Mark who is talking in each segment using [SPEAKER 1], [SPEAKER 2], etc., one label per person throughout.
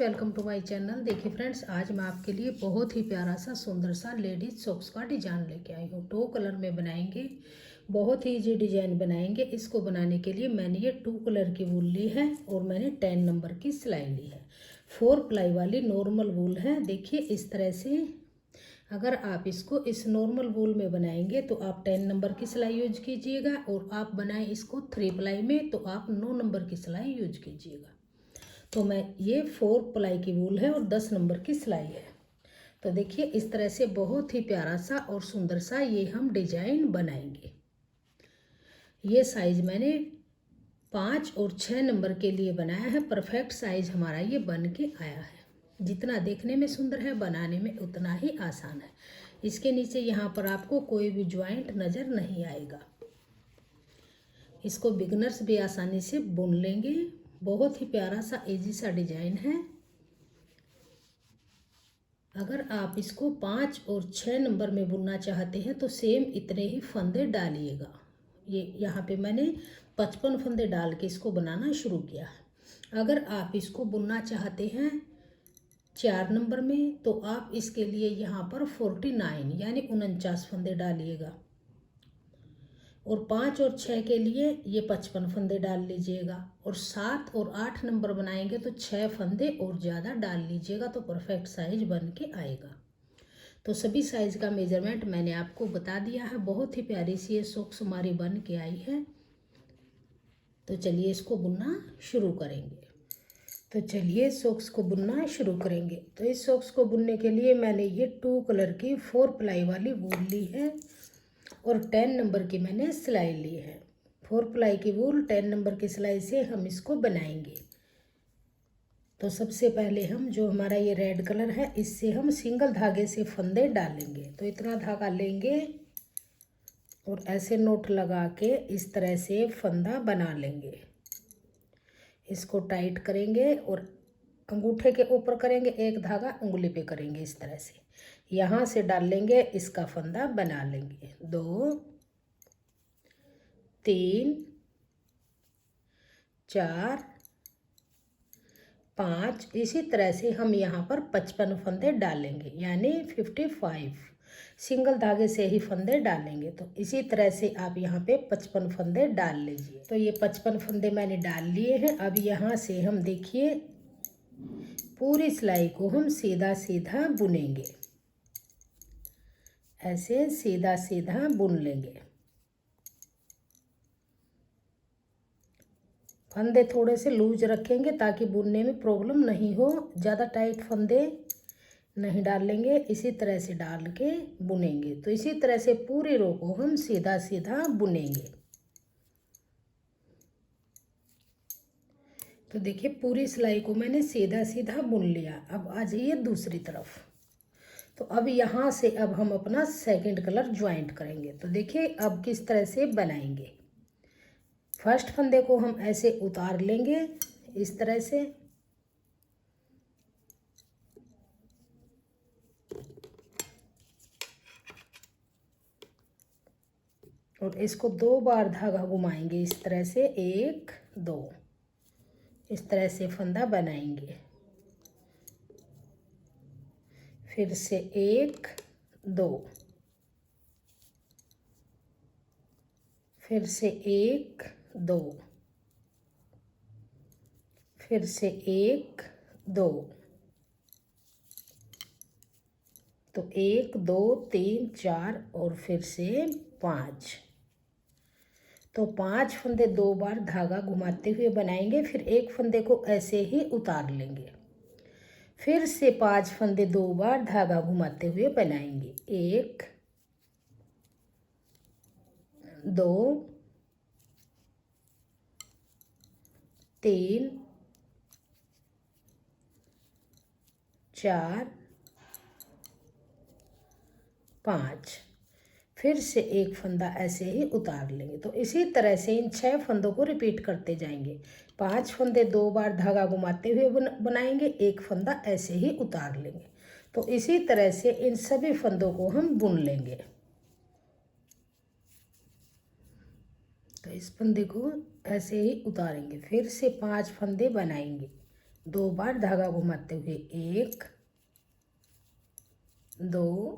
[SPEAKER 1] Welcome to my channel. देखिए friends, आज मैं आपके लिए बहुत ही प्यारा सा सुंदर सा लेडीज सॉक्स का डिजाइन लेके आई हूँ। 2 कलर में बनाएंगे, बहुत ही इजी डिजाइन बनाएंगे। इसको बनाने के लिए मैंने ये 2 कलर की वूल ली है और मैंने 10 नंबर की सिलाई ली है। 4 प्लाई वाली नॉर्मल वूल है। देखिए इस तरह से अगर आप इसको इस नॉर्मल वूल में बनाएंगे तो आप 10 नंबर की सिलाई यूज कीजिएगा, और आप बनाएं इसको 3 प्लाई में तो आप 9 नंबर की सिलाई यूज कीजिएगा। तो मैं ये 4 प्लाई की वूल है और 10 नंबर की सिलाई है। तो देखिए इस तरह से बहुत ही प्यारा सा और सुंदर सा ये हम डिजाइन बनाएंगे। ये साइज मैंने 5 और 6 नंबर के लिए बनाया है। परफेक्ट साइज हमारा ये बन के आया है। जितना देखने में सुंदर है, बनाने में उतना ही आसान है। इसके नीचे यहाँ पर आपको कोई भी ज्वाइंट नज़र नहीं आएगा। इसको बिगनर्स भी आसानी से बुन लेंगे। बहुत ही प्यारा सा इजी सा डिजाइन है। अगर आप इसको 5 और 6 नंबर में बुनना चाहते हैं तो सेम इतने ही फंदे डालिएगा। ये यहाँ पे मैंने 55 फंदे डाल के इसको बनाना शुरू किया है। अगर आप इसको बुनना चाहते हैं 4 नंबर में तो आप इसके लिए यहाँ पर 49 यानी 49 फंदे डालिएगा, और 5 और 6 के लिए ये 55 फंदे डाल लीजिएगा, और 7 और 8 नंबर बनाएंगे तो 6 फंदे और ज़्यादा डाल लीजिएगा, तो परफेक्ट साइज बन के आएगा। तो सभी साइज का मेजरमेंट मैंने आपको बता दिया है। बहुत ही प्यारी सी ये सॉक्स हमारी बन के आई है। तो चलिए इसको बुनना शुरू करेंगे। तो चलिए सॉक्स को बुनना शुरू करेंगे। तो इस सॉक्स को बुनने के लिए मैंने ये 2 कलर की 4 प्लाई वाली वूल ली है और 10 नंबर की मैंने सिलाई ली है। 4 प्लाई की वूल 10 नंबर की सिलाई से हम इसको बनाएंगे। तो सबसे पहले हम जो हमारा ये रेड कलर है इससे हम सिंगल धागे से फंदे डालेंगे। तो इतना धागा लेंगे और ऐसे नोट लगा के इस तरह से फंदा बना लेंगे। इसको टाइट करेंगे और अंगूठे के ऊपर करेंगे, एक धागा उंगली पे करेंगे इस तरह से। यहाँ से डाल लेंगे, इसका फंदा बना लेंगे। 2 3 4 5 इसी तरह से हम यहाँ पर 55 फंदे डालेंगे, यानी 55 सिंगल धागे से ही फंदे डालेंगे। तो इसी तरह से आप यहाँ पे 55 फंदे डाल लीजिए। तो ये 55 फंदे मैंने डाल लिए हैं। अब यहाँ से हम देखिए पूरी सिलाई को हम सीधा सीधा बुनेंगे। ऐसे सीधा सीधा बुन लेंगे। फंदे थोड़े से लूज रखेंगे ताकि बुनने में प्रॉब्लम नहीं हो। ज़्यादा टाइट फंदे नहीं डालेंगे, इसी तरह से डाल के बुनेंगे। तो इसी तरह से पूरी रो को हम सीधा सीधा बुनेंगे। तो देखिए पूरी सिलाई को मैंने सीधा सीधा बुन लिया। अब आ जाइए दूसरी तरफ। तो अब यहाँ से अब हम अपना सेकंड कलर ज्वाइंट करेंगे। तो देखिए अब किस तरह से बनाएंगे। फर्स्ट फंदे को हम ऐसे उतार लेंगे इस तरह से, और इसको 2 बार धागा घुमाएंगे इस तरह से, 1 2 इस तरह से फंदा बनाएंगे। फिर से 1 2, फिर से 1 2, फिर से 1 2, तो 1 2 3 4 और फिर से 5। तो 5 फंदे 2 बार धागा घुमाते हुए बनाएंगे। फिर एक फंदे को ऐसे ही उतार लेंगे। फिर से 5 फंदे 2 बार धागा घुमाते हुए बनाएंगे। 1 2 3 4 5। फिर से एक फंदा ऐसे ही उतार लेंगे। तो इसी तरह से इन 6 फंदों को रिपीट करते जाएंगे। 5 फंदे 2 बार धागा घुमाते हुए बनाएंगे, एक फंदा ऐसे ही उतार लेंगे। तो इसी तरह से इन सभी फंदों को हम बुन लेंगे। तो इस फंदे को ऐसे ही उतारेंगे। फिर से 5 फंदे बनाएंगे, 2 बार धागा घुमाते हुए 1 2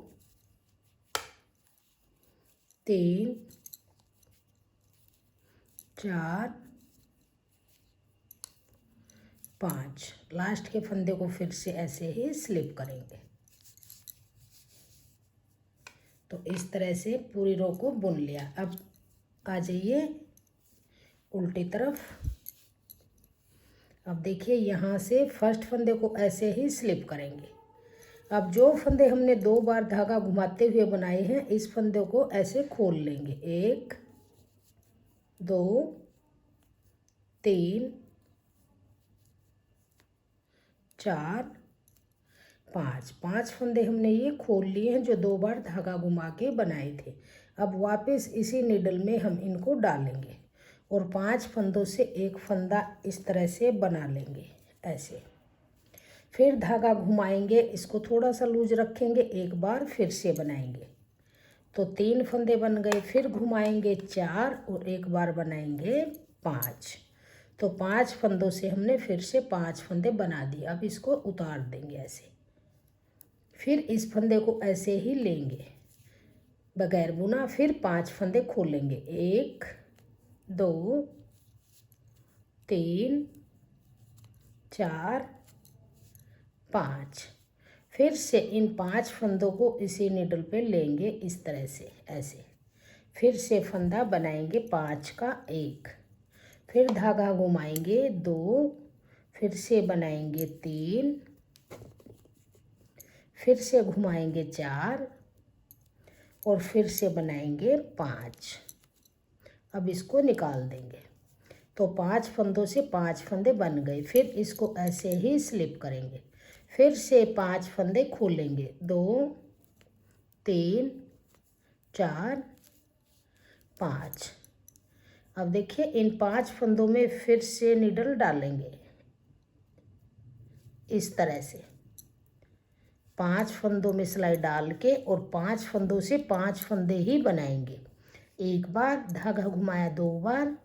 [SPEAKER 1] 3 4 5। लास्ट के फंदे को फिर से ऐसे ही स्लिप करेंगे। तो इस तरह से पूरी रो को बुन लिया। अब आ जाइए उल्टी तरफ। अब देखिए यहाँ से फर्स्ट फंदे को ऐसे ही स्लिप करेंगे। अब जो फंदे हमने 2 बार धागा घुमाते हुए बनाए हैं, इस फंदे को ऐसे खोल लेंगे। 1 2 3 4 5। 5 फंदे हमने ये खोल लिए हैं जो 2 बार धागा घुमा के बनाए थे। अब वापस इसी नीडल में हम इनको डालेंगे और 5 फंदों से एक फंदा इस तरह से बना लेंगे ऐसे। फिर धागा घुमाएंगे, इसको थोड़ा सा लूज रखेंगे, एक बार फिर से बनाएंगे तो 3 फंदे बन गए। फिर घुमाएंगे 4 और एक बार बनाएंगे 5। तो 5 फंदों से हमने फिर से 5 फंदे बना दिए। अब इसको उतार देंगे ऐसे। फिर इस फंदे को ऐसे ही लेंगे बगैर बुना। फिर 5 फंदे खोलेंगे। 1 2 3 4 5। फिर से इन 5 फंदों को इसी नीडल पे लेंगे इस तरह से ऐसे। फिर से फंदा बनाएंगे 5 का 1। फिर धागा घुमाएंगे 2। फिर से बनाएंगे 3। फिर से घुमाएंगे 4 और फिर से बनाएंगे 5। अब इसको निकाल देंगे। तो 5 फंदों से 5 फंदे बन गए। फिर इसको ऐसे ही स्लिप करेंगे। फिर से 5 फंदे खोलेंगे। 2 3 4 5। अब देखिए इन 5 फंदों में फिर से नीडल डालेंगे इस तरह से। 5 फंदों में सिलाई डाल के और 5 फंदों से 5 फंदे ही बनाएंगे। एक बार धागा घुमाया 2 बार,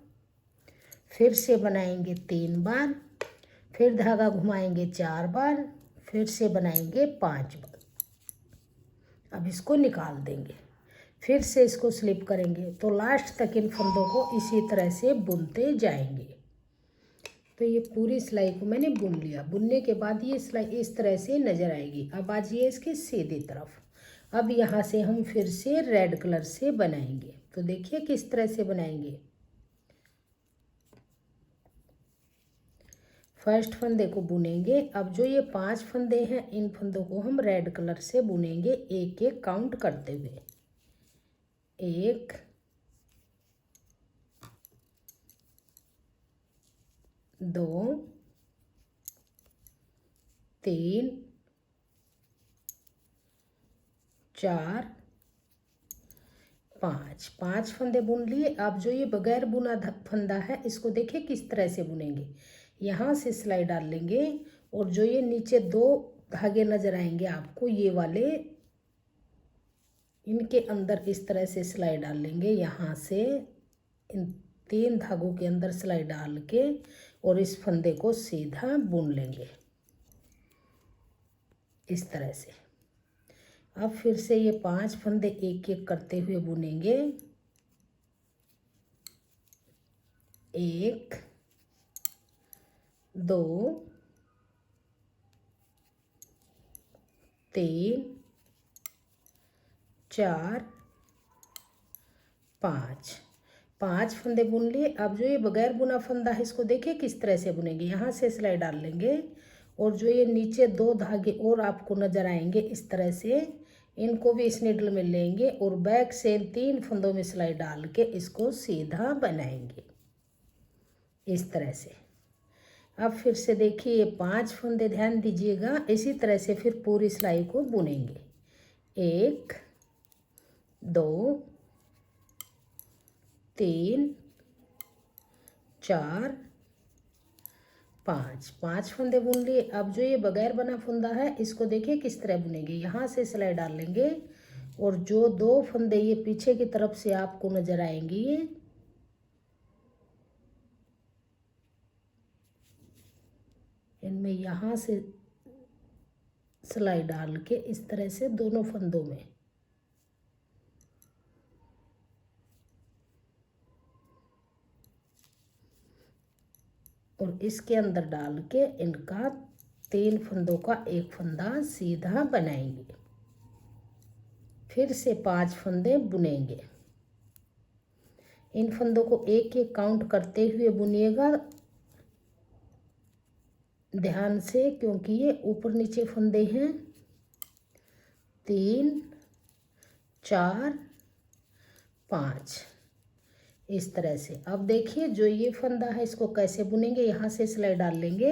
[SPEAKER 1] फिर से बनाएंगे 3 बार, फिर धागा घुमाएंगे 4 बार, फिर से बनाएंगे 5 बार। अब इसको निकाल देंगे। फिर से इसको स्लिप करेंगे। तो लास्ट तक इन फंदों को इसी तरह से बुनते जाएंगे। तो ये पूरी सिलाई को मैंने बुन लिया। बुनने के बाद ये सिलाई इस तरह से नज़र आएगी। अब आ जाइए इसके सीधी तरफ। अब यहाँ से हम फिर से रेड कलर से बनाएंगे। तो देखिए किस तरह से बनाएंगे। फर्स्ट फंदे को बुनेंगे। अब जो ये 5 फंदे हैं, इन फंदों को हम रेड कलर से बुनेंगे एक एक काउंट करते हुए। 1 2 3 4 5। 5 फंदे बुन लिए। अब जो ये बगैर बुना फंदा है, इसको देखिए किस तरह से बुनेंगे। यहाँ से सिलाई डाल लेंगे और जो ये नीचे 2 धागे नजर आएंगे आपको, ये वाले, इनके अंदर इस तरह से सिलाई डाल लेंगे। यहाँ से इन 3 धागों के अंदर सिलाई डाल के और इस फंदे को सीधा बुन लेंगे इस तरह से। अब फिर से ये 5 फंदे एक एक करते हुए बुनेंगे। 1 2 3 4 5। 5 फंदे बुन लिए। अब जो ये बगैर बुना फंदा है, इसको देखिए किस तरह से बुनेंगे। यहाँ से सिलाई डाल लेंगे और जो ये नीचे 2 धागे और आपको नजर आएंगे इस तरह से, इनको भी इस नीडल में लेंगे और बैक से 3 फंदों में सिलाई डाल के इसको सीधा बनाएंगे इस तरह से। अब फिर से देखिए 5 फंदे, ध्यान दीजिएगा। इसी तरह से फिर पूरी सिलाई को बुनेंगे। 1 2 3 4 5। 5 फंदे बुन लिए। अब जो ये बगैर बना फंदा है, इसको देखिए किस तरह बुनेंगे। यहाँ से सिलाई डाल लेंगे और जो 2 फंदे ये पीछे की तरफ से आपको नजर आएंगी, इनमें यहाँ से सिलाई डाल के इस तरह से दोनों फंदों में और इसके अंदर डाल के इनका 3 फंदों का एक फंदा सीधा बनाएंगे। फिर से 5 फंदे बुनेंगे। इन फंदों को एक एक काउंट करते हुए बुनिएगा ध्यान से, क्योंकि ये ऊपर नीचे फंदे हैं। 3 4 5 इस तरह से। अब देखिए जो ये फंदा है इसको कैसे बुनेंगे। यहाँ से सिलाई डाल लेंगे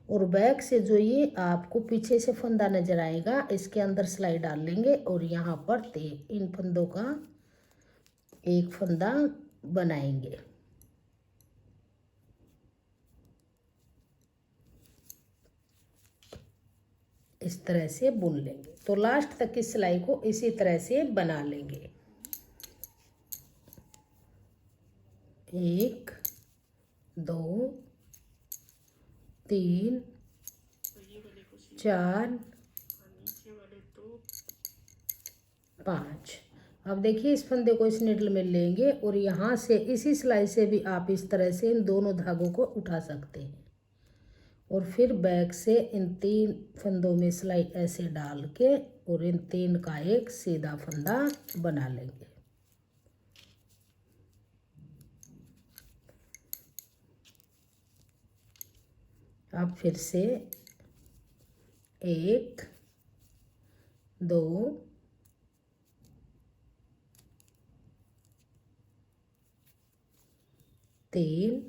[SPEAKER 1] और बैक से जो ये आपको पीछे से फंदा नजर आएगा इसके अंदर सिलाई डाल लेंगे और यहाँ पर इन फंदों का एक फंदा बनाएंगे। इस तरह से बुन लेंगे। तो लास्ट तक की सिलाई को इसी तरह से बना लेंगे। 1 2 3 4 5। अब देखिए इस फंदे को इस नीडल में लेंगे और यहाँ से इसी सिलाई से भी आप इस तरह से इन दोनों धागों को उठा सकते हैं और फिर बैक से इन 3 फंदों में सिलाई ऐसे डाल के और इन 3 का एक सीधा फंदा बना लेंगे। अब फिर से 1 2 3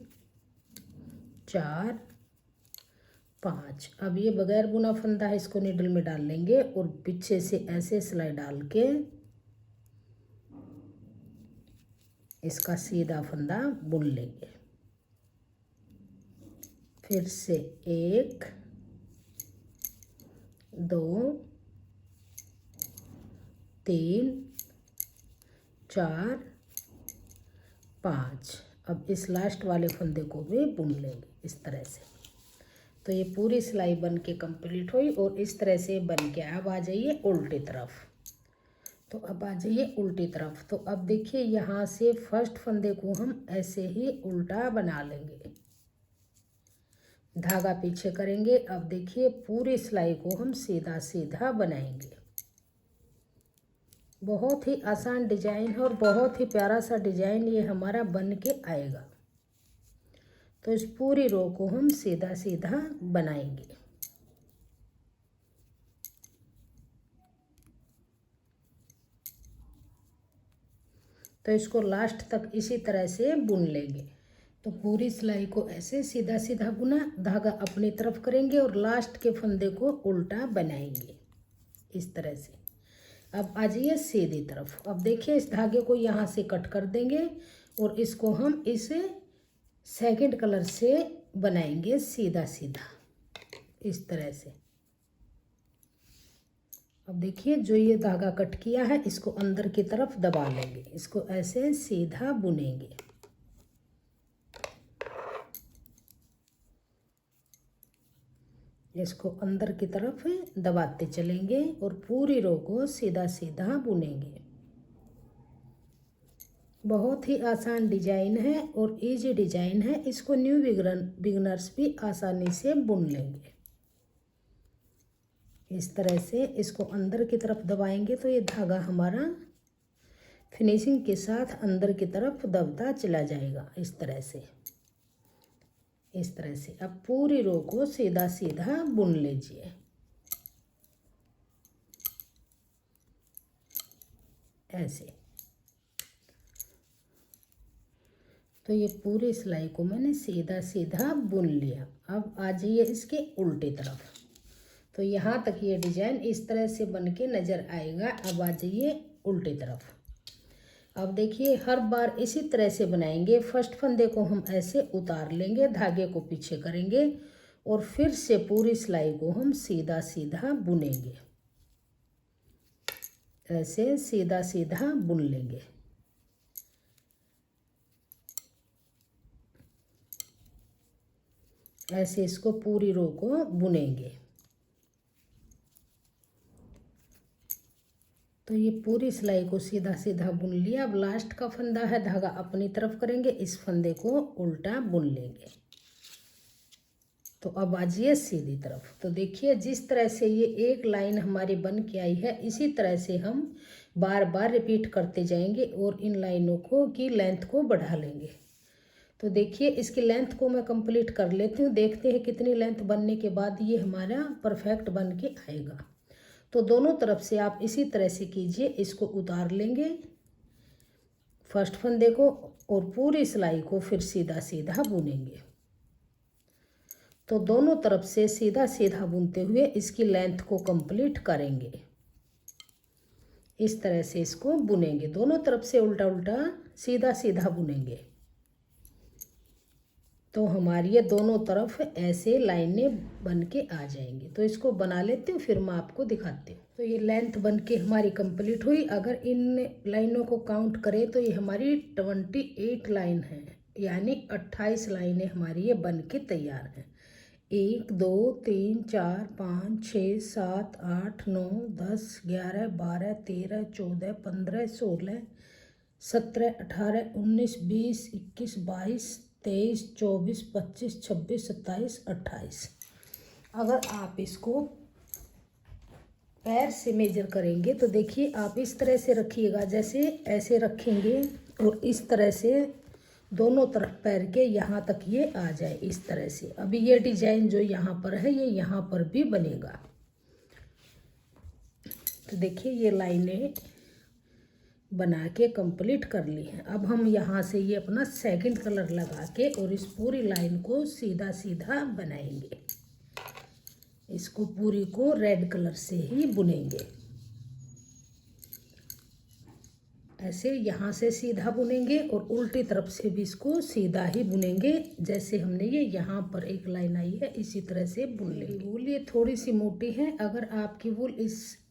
[SPEAKER 1] 4 5। अब ये बगैर बुना फंदा है, इसको नीडल में डाल लेंगे और पीछे से ऐसे सिलाई डाल के इसका सीधा फंदा बुन लेंगे। फिर से 1 2 3 4 5। अब इस लास्ट वाले फंदे को भी बुन लेंगे इस तरह से। तो ये पूरी सिलाई बन के कंप्लीट हुई और इस तरह से बन के अब आ जाइए उल्टी तरफ। तो अब आ जाइए उल्टी तरफ। तो अब देखिए यहाँ से फर्स्ट फंदे को हम ऐसे ही उल्टा बना लेंगे, धागा पीछे करेंगे। अब देखिए पूरी सिलाई को हम सीधा सीधा बनाएंगे। बहुत ही आसान डिजाइन है और बहुत ही प्यारा सा डिजाइन ये हमारा बन के आएगा। तो इस पूरी रो को हम सीधा सीधा बनाएंगे। तो इसको लास्ट तक इसी तरह से बुन लेंगे। तो पूरी सिलाई को ऐसे सीधा सीधा बुना, धागा अपनी तरफ करेंगे और लास्ट के फंदे को उल्टा बनाएंगे इस तरह से। अब आ जाइए सीधी तरफ। अब देखिए इस धागे को यहाँ से कट कर देंगे और इसको हम इस सेकंड कलर से बनाएंगे सीधा सीधा इस तरह से। अब देखिए जो ये धागा कट किया है इसको अंदर की तरफ दबा लेंगे, इसको ऐसे सीधा बुनेंगे। इसको अंदर की तरफ दबाते चलेंगे और पूरी रो को सीधा सीधा बुनेंगे। बहुत ही आसान डिजाइन है और इजी डिजाइन है, इसको न्यू बिगनर्स भी आसानी से बुन लेंगे। इस तरह से इसको अंदर की तरफ दबाएंगे तो ये धागा हमारा फिनिशिंग के साथ अंदर की तरफ दबता चला जाएगा इस तरह से। इस तरह से अब पूरी रो को सीधा सीधा बुन लीजिए ऐसे। तो ये पूरी सिलाई को मैंने सीधा सीधा बुन लिया। अब आ जाइए इसके उल्टी तरफ। तो यहाँ तक ये डिजाइन इस तरह से बन के नज़र आएगा। अब आ जाइए उल्टी तरफ। अब देखिए हर बार इसी तरह से बनाएंगे। फर्स्ट फंदे को हम ऐसे उतार लेंगे, धागे को पीछे करेंगे और फिर से पूरी सिलाई को हम सीधा सीधा बुनेंगे, ऐसे सीधा सीधा बुन लेंगे। ऐसे इसको पूरी रो को बुनेंगे। तो ये पूरी सिलाई को सीधा सीधा बुन लिया। अब लास्ट का फंदा है, धागा अपनी तरफ करेंगे, इस फंदे को उल्टा बुन लेंगे। तो अब आ जाइए सीधी तरफ। तो देखिए जिस तरह से ये एक लाइन हमारी बन के आई है, इसी तरह से हम बार बार रिपीट करते जाएंगे और इन लाइनों को की लेंथ को बढ़ा लेंगे। तो देखिए इसकी लेंथ को मैं कंप्लीट कर लेती हूँ, देखते हैं कितनी लेंथ बनने के बाद ये हमारा परफेक्ट बन के आएगा। तो दोनों तरफ से आप इसी तरह से कीजिए, इसको उतार लेंगे फर्स्ट फंदे को और पूरी सिलाई को फिर सीधा सीधा बुनेंगे। तो दोनों तरफ से सीधा सीधा बुनते हुए इसकी लेंथ को कंप्लीट करेंगे। इस तरह से इसको बुनेंगे, दोनों तरफ से उल्टा उल्टा सीधा सीधा बुनेंगे। तो हमारी ये दोनों तरफ ऐसे लाइनें बन के आ जाएंगी। तो इसको बना लेती हूँ, फिर मैं आपको दिखाती हूँ। तो ये लेंथ बन के हमारी कंप्लीट हुई। अगर इन लाइनों को काउंट करें तो ये हमारी 28 लाइन है, यानी 28 लाइनें हमारी ये बन के तैयार हैं। 1 2 3 4 5 6 7 8 9 10 11 12 13 14 15 16 17 18 19 20 21 22 23 24 25 26 27 28। अगर आप इसको पैर से मेजर करेंगे तो देखिए आप इस तरह से रखिएगा, जैसे ऐसे रखेंगे और इस तरह से दोनों तरफ पैर के यहाँ तक ये आ जाए इस तरह से। अभी ये डिजाइन जो यहाँ पर है ये यहाँ पर भी बनेगा। तो देखिए ये लाइनें बना के कंप्लीट कर ली हैं। अब हम यहाँ से ये अपना सेकंड कलर लगा के और इस पूरी लाइन को सीधा सीधा बनाएंगे। इसको पूरी को रेड कलर से ही बुनेंगे। ऐसे यहाँ से सीधा बुनेंगे और उल्टी तरफ से भी इसको सीधा ही बुनेंगे। जैसे हमने ये यहाँ पर एक लाइन आई है इसी तरह से बुन लेंगे। वूल ये थोड़ी सी मोटी है, अगर आपकी वूल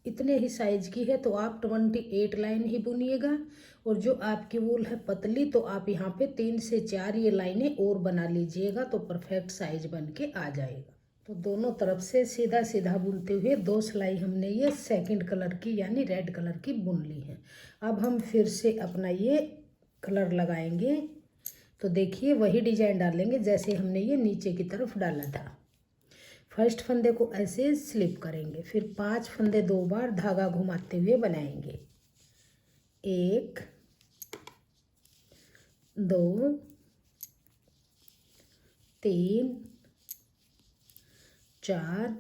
[SPEAKER 1] इतने ही साइज की है तो आप 28 लाइन ही बुनिएगा, और जो आपकी वूल है पतली तो आप यहाँ पे 3 से 4 ये लाइनें और बना लीजिएगा, तो परफेक्ट साइज बन के आ जाएगा। तो दोनों तरफ से सीधा सीधा बुनते हुए 2 सिलाई हमने ये सेकंड कलर की यानी रेड कलर की बुन ली है। अब हम फिर से अपना ये कलर लगाएंगे। तो देखिए वही डिजाइन डालेंगे जैसे हमने ये नीचे की तरफ डाला था। फर्स्ट फंदे को ऐसे स्लिप करेंगे, फिर 5 फंदे 2 बार धागा घुमाते हुए बनाएंगे। 1 2 3 4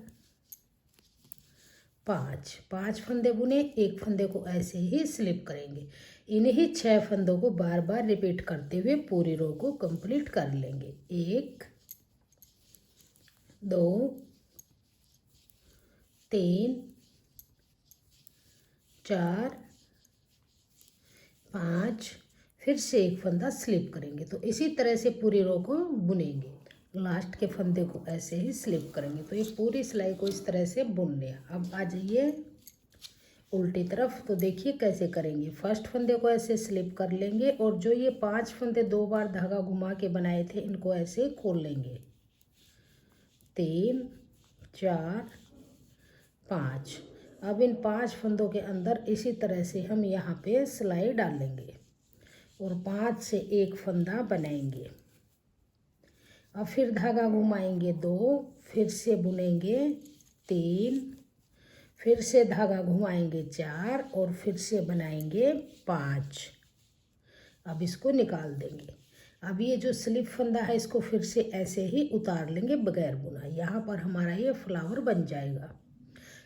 [SPEAKER 1] 5 फंदे बुने, एक फंदे को ऐसे ही स्लिप करेंगे। इन्हीं 6 फंदों को बार बार रिपीट करते हुए पूरी रो को कंप्लीट कर लेंगे। 1 2 3 4 5, फिर से एक फंदा स्लिप करेंगे। तो इसी तरह से पूरी रो को बुनेंगे। लास्ट के फंदे को ऐसे ही स्लिप करेंगे। तो ये पूरी सिलाई को इस तरह से बुन लिया। अब आ जाइए उल्टी तरफ। तो देखिए कैसे करेंगे। फर्स्ट फंदे को ऐसे स्लिप कर लेंगे और जो ये 5 फंदे 2 बार धागा घुमा के बनाए थे इनको ऐसे खोल लेंगे। 3 4 5। अब इन 5 फंदों के अंदर इसी तरह से हम यहाँ पे सिलाई डालेंगे और 5 से एक फंदा बनाएंगे। अब फिर धागा घुमाएंगे 2, फिर से बुनेंगे 3, फिर से धागा घुमाएंगे 4 और फिर से बनाएंगे 5। अब इसको निकाल देंगे। अब ये जो स्लिप फंदा है इसको फिर से ऐसे ही उतार लेंगे बगैर बुना। यहाँ पर हमारा ये फ्लावर बन जाएगा।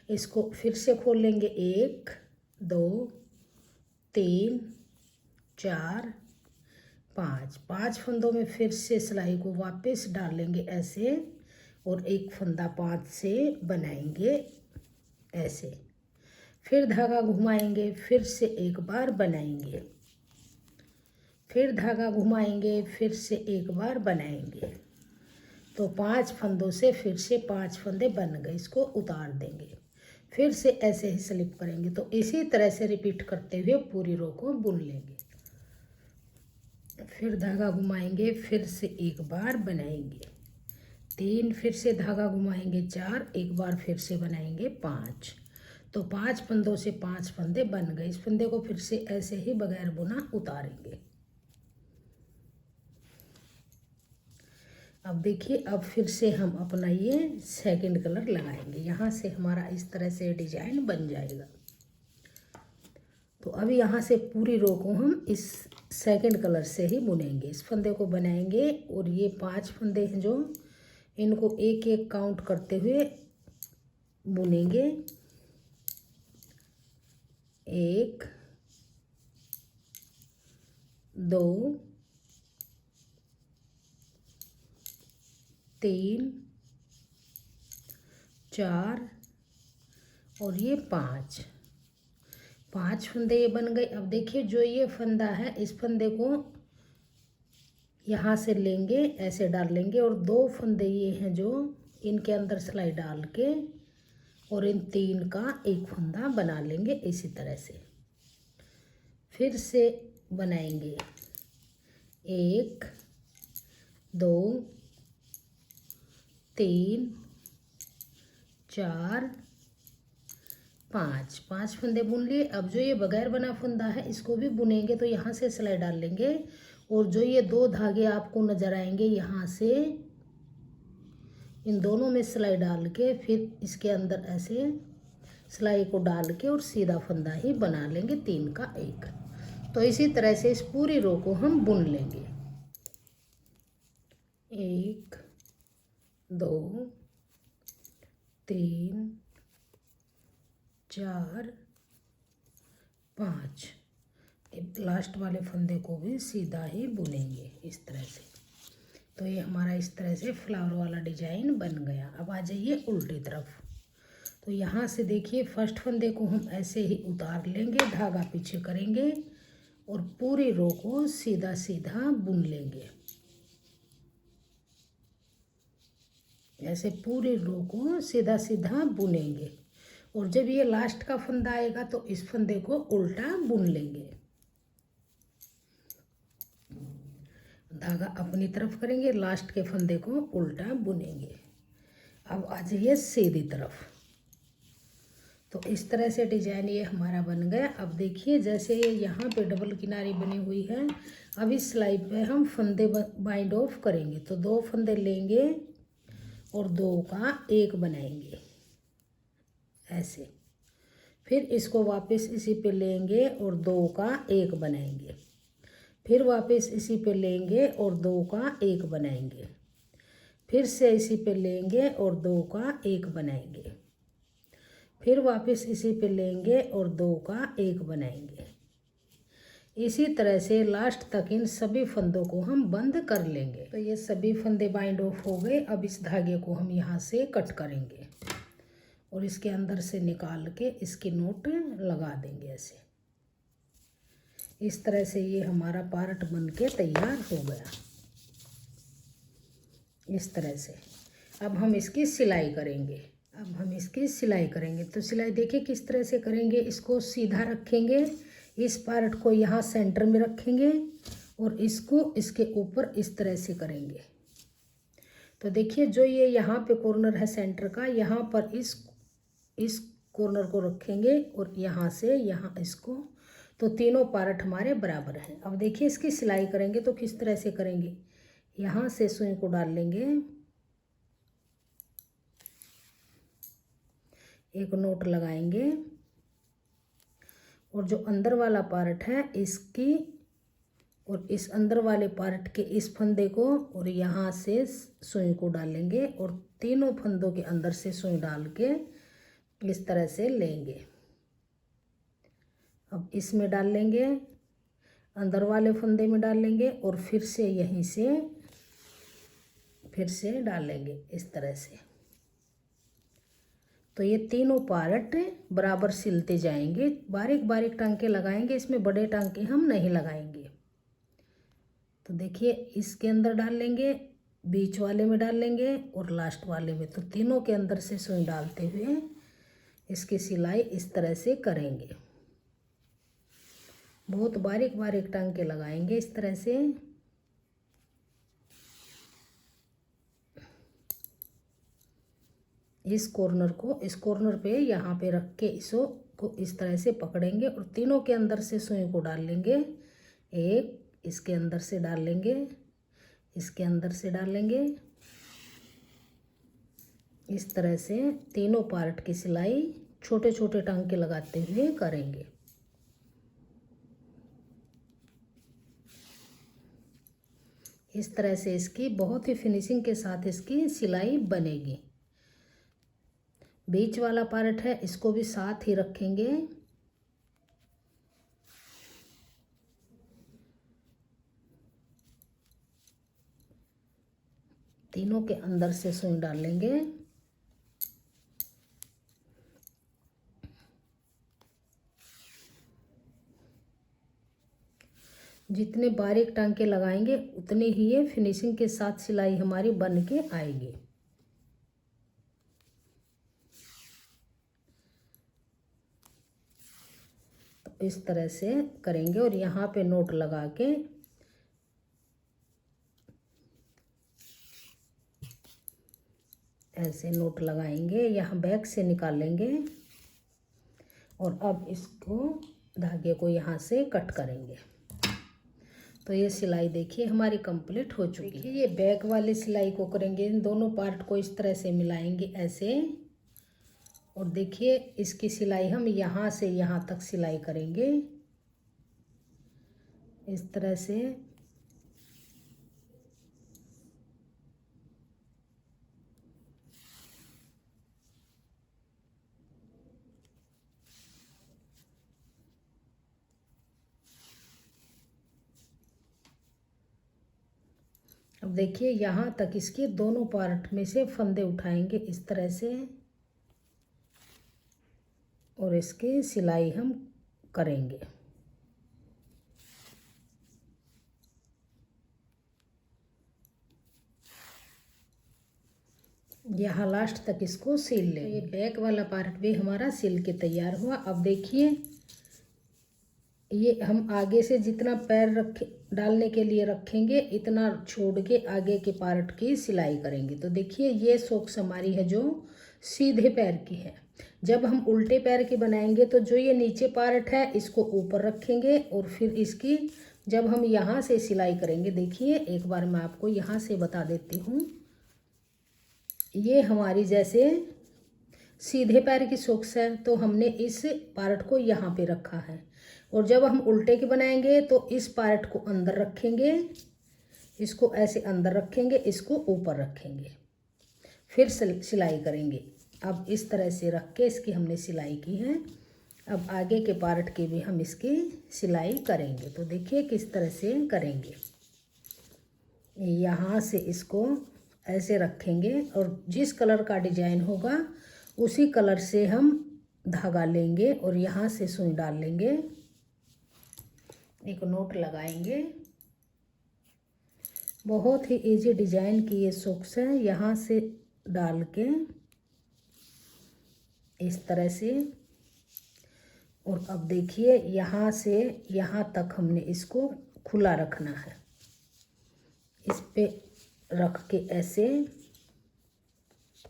[SPEAKER 1] इसको फिर से खोल लेंगे। 1 2 3 4 5 फंदों में फिर से सिलाई को वापस डालेंगे ऐसे और एक फंदा 5 से बनाएंगे ऐसे। फिर धागा घुमाएंगे, फिर से एक बार बनाएंगे, फिर धागा घुमाएंगे, फिर से एक बार बनाएंगे। तो 5 फंदों से फिर से 5 फंदे बन गए। इसको उतार देंगे, फिर से ऐसे ही स्लिप करेंगे। तो इसी तरह से रिपीट करते हुए पूरी रो को बुन लेंगे। फिर धागा घुमाएंगे, फिर से एक बार बनाएंगे, 3, फिर से धागा घुमाएंगे 4, एक बार फिर से बनाएंगे 5। तो 5 फंदों से 5 फंदे बन गए। इस फंदे को फिर से ऐसे ही बगैर बुना उतारेंगे। अब देखिए, अब फिर से हम अपना ये सेकंड कलर लगाएंगे। यहाँ से हमारा इस तरह से डिजाइन बन जाएगा। तो अब यहाँ से पूरी रो को हम इस सेकंड कलर से ही बुनेंगे। इस फंदे को बनाएंगे और ये 5 फंदे हैं जो, इनको एक एक काउंट करते हुए बुनेंगे। 1 2 3 4 और ये 5 फंदे ये बन गए। अब देखिए, जो ये फंदा है, इस फंदे को यहाँ से लेंगे, ऐसे डाल लेंगे, और 2 फंदे ये हैं जो, इनके अंदर सिलाई डाल के और इन 3 का एक फंदा बना लेंगे इसी तरह से। फिर से बनाएंगे 1 2 3 4 5 फंदे बुन लिए। अब जो ये बगैर बना फंदा है, इसको भी बुनेंगे। तो यहाँ से सिलाई डाल लेंगे और जो ये 2 धागे आपको नजर आएंगे, यहाँ से इन दोनों में सिलाई डाल के फिर इसके अंदर ऐसे सिलाई को डाल के और सीधा फंदा ही बना लेंगे 3 का 1। तो इसी तरह से इस पूरी रो को हम बुन लेंगे। 1 2 3 4 5। लास्ट वाले फंदे को भी सीधा ही बुनेंगे इस तरह से। तो ये हमारा इस तरह से फ्लावर वाला डिजाइन बन गया। अब आ जाइए उल्टी तरफ। तो यहाँ से देखिए, फर्स्ट फंदे को हम ऐसे ही उतार लेंगे, धागा पीछे करेंगे और पूरी रो को सीधा सीधा बुन लेंगे। ऐसे पूरी रो को सीधा सीधा बुनेंगे और जब ये लास्ट का फंदा आएगा तो इस फंदे को उल्टा बुन लेंगे। धागा अपनी तरफ करेंगे, लास्ट के फंदे को उल्टा बुनेंगे। अब आ जाइए सीधी तरफ। तो इस तरह से डिजाइन ये हमारा बन गया। अब देखिए, जैसे यहाँ पे डबल किनारी बनी हुई है, अब इस सिलाई पे हम फंदे बाइंड ऑफ करेंगे। तो 2 फंदे लेंगे और 2 का 1 बनाएंगे ऐसे। फिर इसको वापस इसी पे लेंगे और 2 का 1 बनाएंगे। फिर वापस इसी पे लेंगे और 2 का 1 बनाएंगे। फिर से इसी पे लेंगे और 2 का 1 बनाएंगे। फिर वापस इसी पे लेंगे और 2 का 1 बनाएंगे। इसी तरह से लास्ट तक इन सभी फंदों को हम बंद कर लेंगे। तो ये सभी फंदे बाइंड ऑफ हो गए। अब इस धागे को हम यहाँ से कट करेंगे और इसके अंदर से निकाल के इसकी नोट लगा देंगे ऐसे। इस तरह से ये हमारा पार्ट बन के तैयार हो गया इस तरह से। अब हम इसकी सिलाई करेंगे। तो सिलाई देखिए किस तरह से करेंगे। इसको सीधा रखेंगे, इस पार्ट को यहाँ सेंटर में रखेंगे और इसको इसके ऊपर इस तरह से करेंगे। तो देखिए, जो ये यहाँ पे कॉर्नर है सेंटर का, यहाँ पर इस कॉर्नर को रखेंगे और यहाँ से यहाँ इसको। तो तीनों पार्ट हमारे बराबर हैं। अब देखिए, इसकी सिलाई करेंगे तो किस तरह से करेंगे। यहाँ से सुई को डाल लेंगे, एक नोट लगाएंगे और जो अंदर वाला पार्ट है इसकी और इस अंदर वाले पार्ट के इस फंदे को और यहाँ से सुई को डालेंगे और तीनों फंदों के अंदर से सुई डाल के इस तरह से लेंगे। अब इसमें डाल लेंगे, अंदर वाले फंदे में डाल लेंगे और फिर से यहीं से फिर से डालेंगे इस तरह से। तो ये तीनों पार्ट बराबर सिलते जाएंगे। बारीक बारीक टांके लगाएंगे, इसमें बड़े टांके हम नहीं लगाएंगे। तो देखिए, इसके अंदर डाल लेंगे, बीच वाले में डाल लेंगे और लास्ट वाले में। तो तीनों के अंदर से सुई डालते हुए इसकी सिलाई इस तरह से करेंगे। बहुत बारीक बारीक टांके लगाएंगे इस तरह से। इस कॉर्नर पे यहाँ पे रख के इसो को इस तरह से पकड़ेंगे और तीनों के अंदर से सुई को डाल लेंगे। एक इसके अंदर से डाल लेंगे, इसके अंदर से डाल लेंगे। इस तरह से तीनों पार्ट की सिलाई छोटे छोटे टांके लगाते हुए करेंगे। इस तरह से इसकी बहुत ही फिनिशिंग के साथ इसकी सिलाई बनेगी। बीच वाला पार्ट है इसको भी साथ ही रखेंगे। तीनों के अंदर से सुई डाल लेंगे। जितने बारीक टांके लगाएंगे उतनी ही ये फिनिशिंग के साथ सिलाई हमारी बन के आएगी। तो इस तरह से करेंगे और यहाँ पे नोट लगा के ऐसे नोट लगाएंगे, यहाँ बैक से निकाल लेंगे और अब इसको धागे को यहाँ से कट करेंगे। तो ये सिलाई देखिए हमारी कंप्लीट हो चुकी है। ये बैक वाली सिलाई को करेंगे, इन दोनों पार्ट को इस तरह से मिलाएंगे ऐसे। और देखिए इसकी सिलाई हम यहाँ से यहाँ तक सिलाई करेंगे इस तरह से। अब देखिए यहाँ तक इसके दोनों पार्ट में से फंदे उठाएंगे इस तरह से और इसकी सिलाई हम करेंगे। यहाँ लास्ट तक इसको सिल लेंगे। ये बैक वाला पार्ट भी हमारा सिल के तैयार हुआ। अब देखिए ये हम आगे से जितना पैर रखे डालने के लिए रखेंगे इतना छोड़ के आगे के पार्ट की सिलाई करेंगे। तो देखिए ये सॉक्स हमारी है जो सीधे पैर की है। जब हम उल्टे पैर की बनाएंगे तो जो ये नीचे पार्ट है इसको ऊपर रखेंगे और फिर इसकी जब हम यहाँ से सिलाई करेंगे, देखिए एक बार मैं आपको यहाँ से बता देती हूँ। ये हमारी जैसे सीधे पैर की सॉक्स है तो हमने इस पार्ट को यहाँ पे रखा है और जब हम उल्टे की बनाएंगे तो इस पार्ट को अंदर रखेंगे, इसको ऐसे अंदर रखेंगे, इसको ऊपर रखेंगे, फिर सिलाई करेंगे। अब इस तरह से रख के इसकी हमने सिलाई की है। अब आगे के पार्ट की भी हम इसकी सिलाई करेंगे। तो देखिए किस तरह से करेंगे। यहाँ से इसको ऐसे रखेंगे और जिस कलर का डिजाइन होगा उसी कलर से हम धागा लेंगे और यहाँ से सुई डाल लेंगे, एक नोट लगाएंगे। बहुत ही इजी डिजाइन की ये सॉक्स है। यहाँ से डाल के इस तरह से और अब देखिए यहाँ से यहाँ तक हमने इसको खुला रखना है। इस पे रख के ऐसे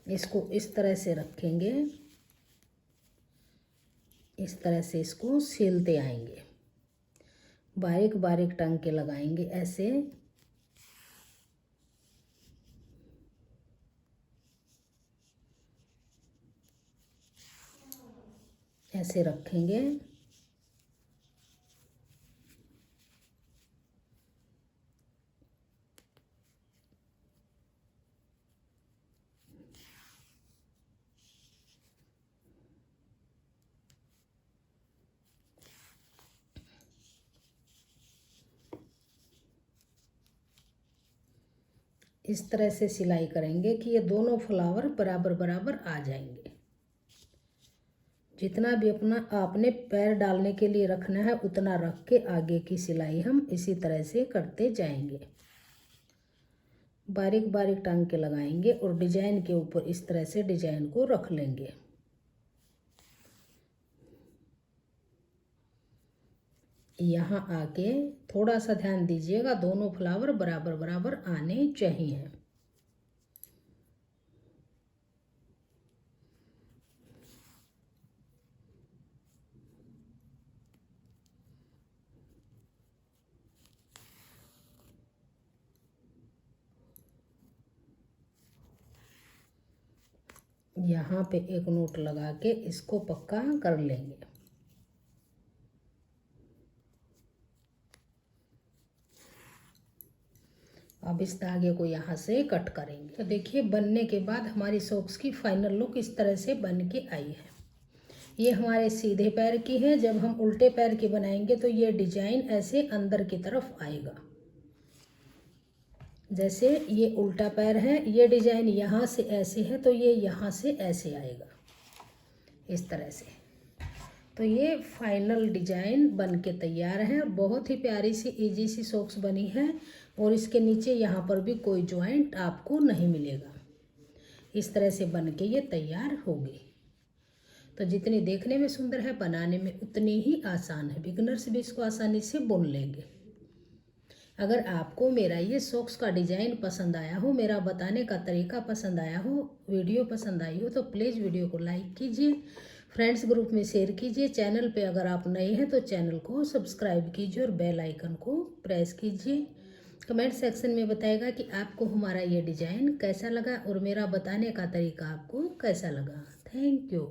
[SPEAKER 1] इसको इस तरह से रखेंगे, इस तरह से इसको सिलते आएंगे, बारीक बारीक टांके लगाएंगे ऐसे। ऐसे रखेंगे। इस तरह से सिलाई करेंगे कि ये दोनों फ्लावर बराबर बराबर आ जाएंगे। जितना भी अपना आपने पैर डालने के लिए रखना है उतना रख के आगे की सिलाई हम इसी तरह से करते जाएंगे। बारीक बारीक टांके लगाएंगे और डिजाइन के ऊपर इस तरह से डिजाइन को रख लेंगे। यहाँ आके थोड़ा सा ध्यान दीजिएगा, दोनों फ्लावर बराबर बराबर आने चाहिए। यहाँ पे एक नोट लगा के इसको पक्का कर लेंगे। अब इस धागे को यहाँ से कट करेंगे। तो देखिए बनने के बाद हमारी सॉक्स की फाइनल लुक इस तरह से बन के आई है। ये हमारे सीधे पैर की है। जब हम उल्टे पैर की बनाएंगे तो ये डिजाइन ऐसे अंदर की तरफ आएगा। जैसे ये उल्टा पैर है, ये डिजाइन यहाँ से ऐसे है तो ये यहाँ से ऐसे आएगा इस तरह से। तो ये फाइनल डिजाइन बन के तैयार है और बहुत ही प्यारी सी इजी सी सॉक्स बनी है। और इसके नीचे यहाँ पर भी कोई जॉइंट आपको नहीं मिलेगा। इस तरह से बन के ये तैयार होगी। तो जितनी देखने में सुंदर है बनाने में उतनी ही आसान है। बिगिनर्स भी इसको आसानी से बुन लेंगे। अगर आपको मेरा ये सॉक्स का डिज़ाइन पसंद आया हो, मेरा बताने का तरीका पसंद आया हो, वीडियो पसंद आई हो तो प्लीज़ वीडियो को लाइक कीजिए, फ्रेंड्स ग्रुप में शेयर कीजिए। चैनल पे अगर आप नए हैं तो चैनल को सब्सक्राइब कीजिए और बेल आइकन को प्रेस कीजिए। कमेंट सेक्शन में बताएगा कि आपको हमारा ये डिज़ाइन कैसा लगा और मेरा बताने का तरीका आपको कैसा लगा। Thank you.